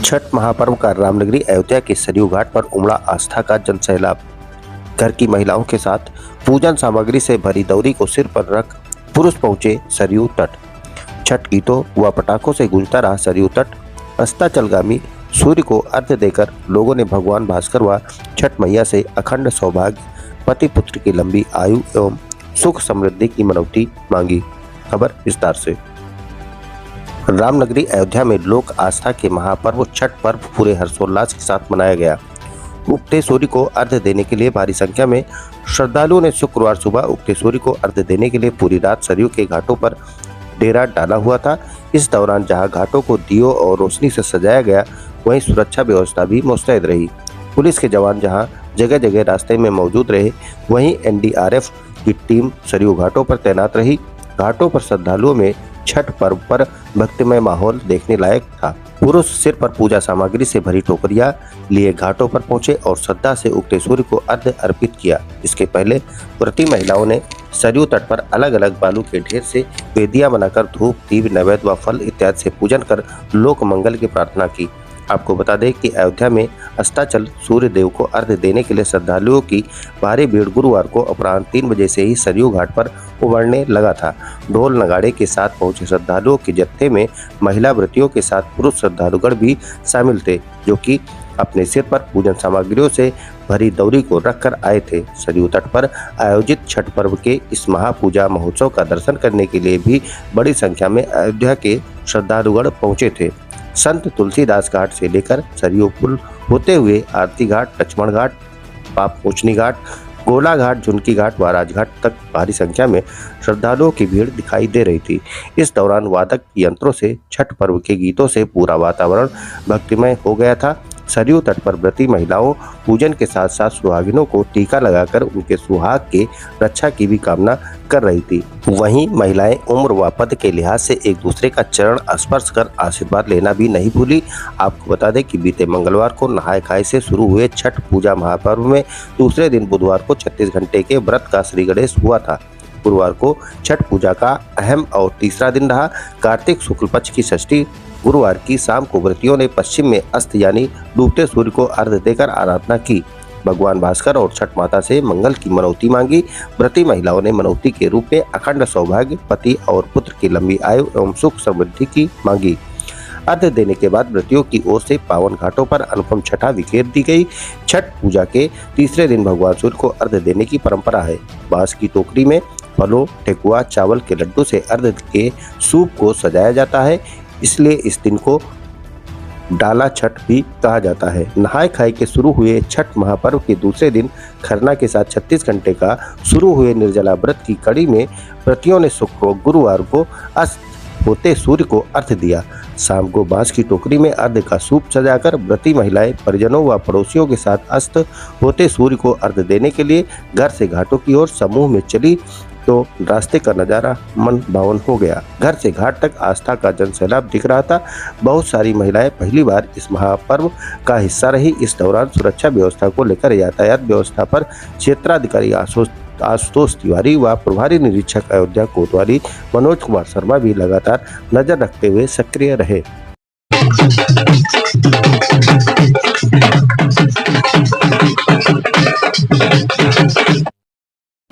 छठ महापर्व का रामनगरी अयोध्या के सरयू घाट पर उमड़ा आस्था का जनसैलाब। घर की महिलाओं के साथ पूजन सामग्री से भरी दौरी को सिर पर रख पुरुष पहुंचे सरयू तट। छठ गीतों व पटाखों से गूंजता रहा सरयू तट। अस्ताचलगामी सूर्य को अर्घ्य देकर लोगों ने भगवान भास्कर व छठ मैया से अखंड सौभाग्य, पति पुत्र की लंबी आयु एवं सुख समृद्धि की मनौती मांगी। खबर विस्तार से। रामनगरी अयोध्या में लोक आस्था के महापर्व छठ पर्व पूरे हर्षोल्लास के साथ मनाया गया। उगते सूर्य को अर्घ्य देने के लिए भारी संख्या में श्रद्धालुओं ने शुक्रवार सुबह उगते सूर्य को अर्घ्य देने के लिए पूरी रात सरयू के घाटों पर डेरा डाला हुआ था। इस दौरान जहां घाटों को दियों और रोशनी से सजाया गया, वहीं सुरक्षा व्यवस्था भी मुस्तैद रही। पुलिस के जवान जहां जगह जगह रास्ते में मौजूद रहे, वहीं एनडीआरएफ की टीम सरयू घाटों पर तैनात रही। घाटों पर श्रद्धालुओं में छठ पर्व पर भक्तिमय माहौल देखने लायक था। पुरुष सिर पर पूजा सामग्री से भरी टोकरियां लिए घाटों पर पहुंचे और श्रद्धा से उगते सूर्य को अर्घ्य अर्पित किया। इसके पहले व्रती महिलाओं ने सरयू तट पर अलग अलग बालू के ढेर से वेदियां बनाकर धूप, दीप, नैवेद्य व फल इत्यादि से पूजन कर लोक मंगल की प्रार्थना की। आपको बता दें कि अयोध्या में अस्ताचल सूर्य देव को अर्घ्य देने के लिए श्रद्धालुओं की भारी भीड़ गुरुवार को अपराह्न 3 बजे से ही सरयू घाट पर उमड़ने लगा था। ढोल नगाड़े के साथ पहुंचे श्रद्धालुओं के जत्थे में महिला व्रतियों के साथ पुरुष श्रद्धालुगण भी शामिल थे, जो कि अपने सिर पर पूजन सामग्रियों से भरी दौरी को रखकर आए थे। सरयू तट पर आयोजित छठ पर्व के इस महापूजा महोत्सव का दर्शन करने के लिए भी बड़ी संख्या में अयोध्या के श्रद्धालुगण पहुंचे थे। संत तुलसीदास घाट से लेकर सरयू पुल होते हुए आरती घाट, लक्ष्मण घाट, पाप मोचनी घाट, गोला घाट, झुनकी घाट व राजघाट तक भारी संख्या में श्रद्धालुओं की भीड़ दिखाई दे रही थी। इस दौरान वादक यंत्रों से छठ पर्व के गीतों से पूरा वातावरण भक्तिमय हो गया था। सरयू तट पर व्रती महिलाओं पूजन के साथ साथ सुहागिनों को टीका लगाकर उनके सुहाग के रक्षा की भी कामना कर रही थी। वहीं महिलाएं उम्र व पद के लिहाज से एक दूसरे का चरण स्पर्श कर आशीर्वाद लेना भी नहीं भूली। आपको बता दें कि बीते मंगलवार को नहाय खाए से शुरू हुए छठ पूजा महापर्व में दूसरे दिन बुधवार को 36 घंटे के व्रत का श्री गणेश हुआ था। गुरुवार को छठ पूजा का अहम और तीसरा दिन रहा। कार्तिक शुक्ल पक्ष की षष्ठी गुरुवार की शाम को व्रतियों ने पश्चिम में अस्त यानी डूबते सूर्य को अर्घ्य देकर आराधना की। भगवान भास्कर और छठ माता से मंगल की मनौती मांगी। व्रती महिलाओं ने मनौती के रूप में अखंड सौभाग्य, पति और पुत्र की लंबी आयु एवं सुख समृद्धि की मांगी। अर्घ्य देने के बाद व्रतियों की ओर से पावन घाटों पर अनुपम छठा बिखेर दी गई। छठ पूजा के तीसरे दिन भगवान सूर्य को अर्घ्य देने की परंपरा है। बांस की टोकरी में फलों, ठेकुआ, चावल के लड्डू से अर्घ्य के सूप को सजाया जाता है, इसलिए इस दिन को डाला छठ भी कहा जाता है। नहाय खाए के शुरू हुए छठ महापर्व के दूसरे दिन खरना के साथ 36 घंटे का शुरू हुए निर्जला व्रत की कड़ी में व्रतियों ने गुरुवार को अस्त होते सूर्य को अर्घ्य दिया। शाम को बांस की टोकरी में अर्घ्य का सूप सजाकर व्रती महिलाएं परिजनों व पड़ोसियों के साथ अस्त होते सूर्य को अर्घ्य देने के लिए घर से घाटों की ओर समूह में चली, तो रास्ते का नज़ारा मन भावन हो गया। घर से घाट तक आस्था का जनसैलाब दिख रहा था। बहुत सारी महिलाएं पहली बार इस महापर्व का हिस्सा रही। इस दौरान सुरक्षा व्यवस्था को लेकर यातायात व्यवस्था पर क्षेत्राधिकारी आशुतोष तिवारी व प्रभारी निरीक्षक अयोध्या कोतवाली मनोज कुमार शर्मा भी लगातार नजर रखते हुए सक्रिय रहे।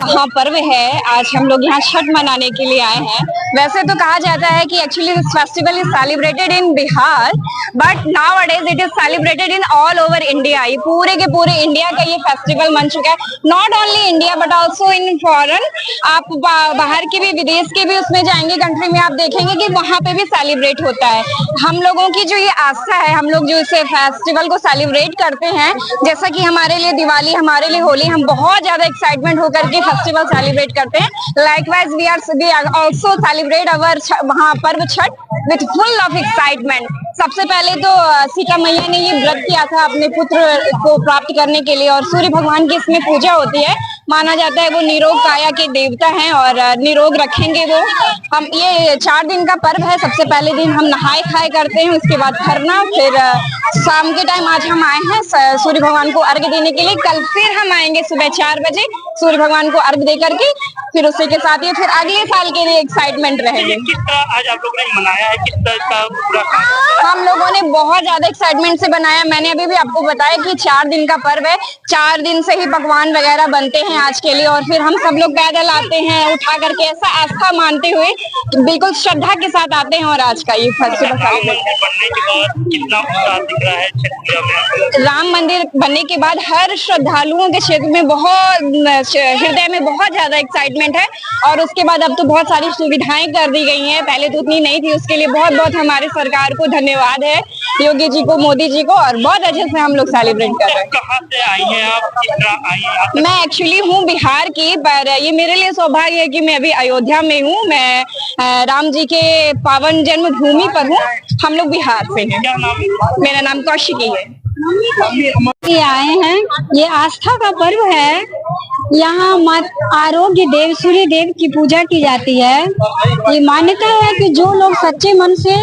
महापर्व है, आज हम लोग यहाँ छठ मनाने के लिए आए हैं। वैसे तो कहा जाता है कि actually this festival is celebrated in Bihar, but nowadays it is celebrated in all over India. ये पूरे के पूरे इंडिया का ये फेस्टिवल बन चुका है। Not only India but also in foreign. आप बाहर के भी, विदेश के भी उसमें जाएंगे कंट्री में, आप देखेंगे कि वहाँ पे भी सेलिब्रेट होता है। हम लोगों की जो ये आस्था है, हम लोग जो इस फेस्टिवल को सेलिब्रेट करते हैं, जैसा कि हमारे लिए दिवाली, हमारे लिए होली, हम बहुत ज्यादा एक्साइटमेंट होकर के फेस्टिवल सेलिब्रेट करते हैं। Likewise we are also celebrate our महापर्व Chhath with full of excitement. सबसे पहले तो सीता मैया ने ये व्रत किया था अपने पुत्र को प्राप्त करने के लिए, और सूर्य भगवान की इसमें पूजा होती है। माना जाता है वो निरोग काया के देवता हैं और निरोग रखेंगे वो। हम ये 4 दिन का पर्व है। सबसे पहले दिन हम नहाए खाए करते हैं, उसके बाद खरना, फिर शाम के टाइम आज हम आए हैं सूर्य भगवान को अर्घ्य देने के लिए। कल फिर हम आएंगे सुबह 4 बजे सूर्य भगवान को अर्घ्य दे करके, फिर उसी के साथ ये फिर अगले साल के लिए एक्साइटमेंट रहेगी। किस तरह आज आप लोगों ने मनाया है, किस तरह का पूरा हम लोगों ने बहुत ज्यादा एक्साइटमेंट से बनाया। मैंने अभी भी आपको बताया कि 4 दिन का पर्व है, 4 दिन से ही पकवान वगैरह बनते हैं आज के लिए, और फिर हम सब लोग पैदल आते हैं उठा करके, ऐसा आस्था मानते हुए बिल्कुल श्रद्धा के साथ आते हैं। और आज का ये फेस्टिवल बनने के बाद कितना उत्साह दिख रहा है छठ पूजा में? राम मंदिर बनने के बाद हर श्रद्धालुओं के क्षेत्र में बहुत हृदय में बहुत ज्यादा एक्साइटमेंट है। और उसके बाद अब तो बहुत सारी सुविधाएं कर दी गई हैं, पहले तो उतनी नहीं थी। उसके लिए बहुत बहुत हमारे सरकार को धन्यवाद है, योगी जी को, मोदी जी को, और बहुत अच्छे से हम लोग सेलिब्रेट कर रहे हैं। कहाँ से आई हैं आप, किस तरह आई हैं? मैं एक्चुअली हूँ बिहार की, पर ये मेरे लिए सौभाग्य है कि मैं अभी अयोध्या में हूँ। मैं राम जी के पावन जन्मभूमि पर हूँ। हम लोग बिहार से हैं। क्या नाम है? मेरा नाम कौशिकी है। ये आए हैं, ये आस्था का पर्व है। यहाँ आरोग्य देव सूर्य देव की पूजा की जाती है। ये मान्यता है कि जो लोग सच्चे मन से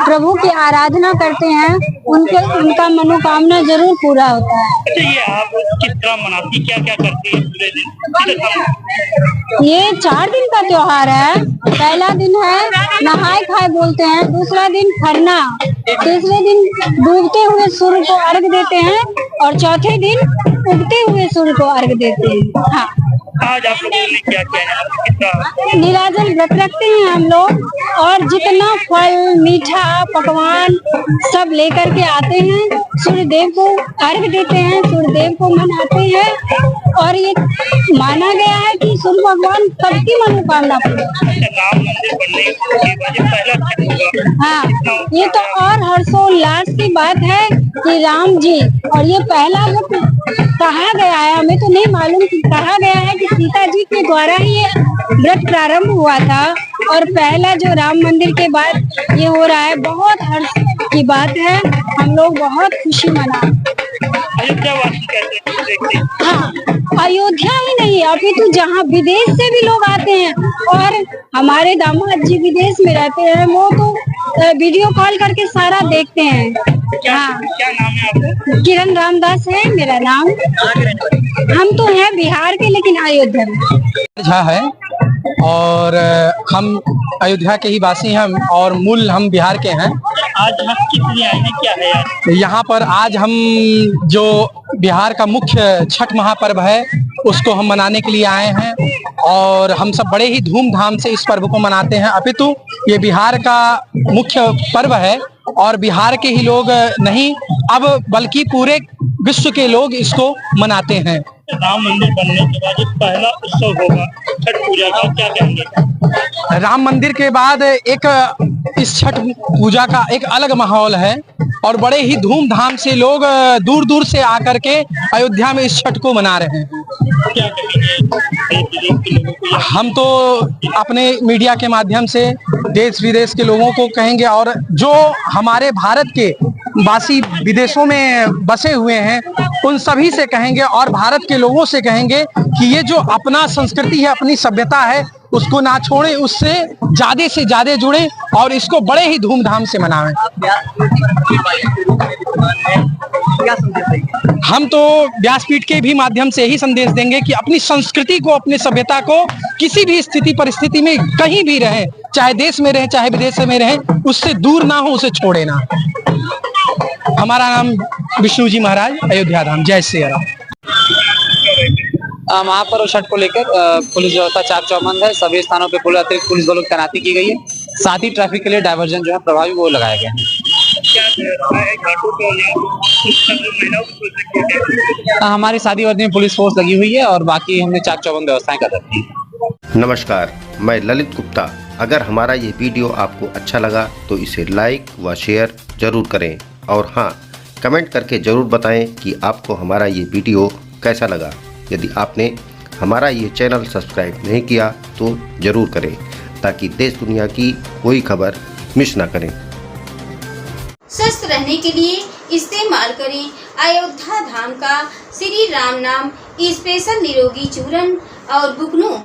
प्रभु की आराधना करते हैं उनका मनोकामना जरूर पूरा होता है। अच्छा, ये आप किस तरह मनाती, क्या क्या करती है पूरे दिन? ये 4 दिन का त्योहार है। पहला दिन है नहाय खाए बोलते हैं, दूसरा दिन खरना, तीसरे दिन डूबते हुए सूर्य को अर्घ देते हैं, और चौथे दिन उगते हुए सूर्य को अर्घ देते हैं। हाँ, आज आप लोगों ने क्या किया है? कितना निराजल व्रत रखते हैं हम लोग, और जितना फल मीठा पकवान सब लेकर के आते हैं, सूर्य देव को अर्घ देते हैं, सूर्य देव को मनाते हैं। और ये माना गया है कि सूर्य भगवान सबकी मनोकामना पूरी। राम मंदिर बनने के बाद ये पहला छठ होगा। हाँ, ये तो और हर्षोल्लास की बात है कि राम जी, और ये पहला व्रत कहा गया है, हमें तो नहीं मालूम, कहा गया है कि सीता जी के द्वारा ही ये व्रत प्रारंभ हुआ था, और पहला जो राम मंदिर के बाद ये हो रहा है, बहुत हर्ष की बात है। हम लोग बहुत खुशी मना। अयोध्या वासी कैसे देखते हैं? हाँ, अयोध्या ही नहीं, अभी तो जहाँ विदेश से भी लोग आते हैं, और हमारे दामाद जी विदेश में रहते हैं, वो तो वीडियो कॉल करके सारा देखते हैं। हाँ, क्या नाम है आपका? किरण रामदास है मेरा नाम। हम तो हैं बिहार के, लेकिन अयोध्या में झा है, और हम अयोध्या के ही वासी हैं, और मूल हम बिहार के हैं। आज हम किस लिए आए हैं, क्या है यार? यहाँ पर आज हम जो बिहार का मुख्य छठ महापर्व है उसको हम मनाने के लिए आए हैं, और हम सब बड़े ही धूमधाम से इस पर्व को मनाते हैं। अपितु ये बिहार का मुख्य पर्व है, और बिहार के ही लोग नहीं, अब बल्कि पूरे विश्व के लोग इसको मनाते हैं। राम मंदिर बनने के बाद ये पहला उत्सव होगा छठ पूजा का, क्या कहेंगे? राम मंदिर के बाद इस छठ पूजा का एक अलग माहौल है, और बड़े ही धूमधाम से लोग दूर दूर से आकर के अयोध्या में इस छठ को मना रहे हैं। क्या कहेंगे देश विदेश के लोगों को? हम तो अपने मीडिया के माध्यम से देश विदेश के लोगों को कहेंगे, और जो हमारे भारत के वासी विदेशों में बसे हुए हैं उन सभी से कहेंगे, और भारत के लोगों से कहेंगे कि ये जो अपना संस्कृति है, अपनी सभ्यता है, उसको ना छोड़ें, उससे ज्यादा से ज्यादा जुड़ें, और इसको बड़े ही धूमधाम से मनाएं। हम तो व्यासपीठ के भी माध्यम से ही संदेश देंगे कि अपनी संस्कृति को, अपनी सभ्यता को किसी भी स्थिति परिस्थिति में कहीं भी रहें, चाहे देश में रहें चाहे विदेश में रहें, उससे दूर ना हो, उसे छोड़े ना। हमारा नाम विष्णु जी महाराज, अयोध्या धाम। जय श्री राम। महापर्व छठ को लेकर पुलिस व्यवस्था चाक चौबंद है। सभी स्थानों पे अतिरिक्त पुलिस बलों की तैनाती की गई है। साथ ही ट्रैफिक के लिए डायवर्जन जो है प्रभावी वो लगाया गया है। हमारी शादी वर्दी में पुलिस फोर्स लगी हुई है, और बाकी हमने चाक चौबंद व्यवस्थाएं कर रखी है। नमस्कार, मैं ललित गुप्ता। अगर हमारा ये वीडियो आपको अच्छा लगा तो इसे लाइक व शेयर जरूर करें, और हाँ, कमेंट करके ज़रूर बताएं कि आपको हमारा ये वीडियो कैसा लगा। यदि आपने हमारा ये चैनल सब्सक्राइब नहीं किया तो ज़रूर करें, ताकि देश दुनिया की कोई खबर मिस ना करें। स्वस्थ रहने के लिए इस्तेमाल करें अयोध्या धाम का श्री राम नाम स्पेशल निरोगी चूर्ण और बुकनों।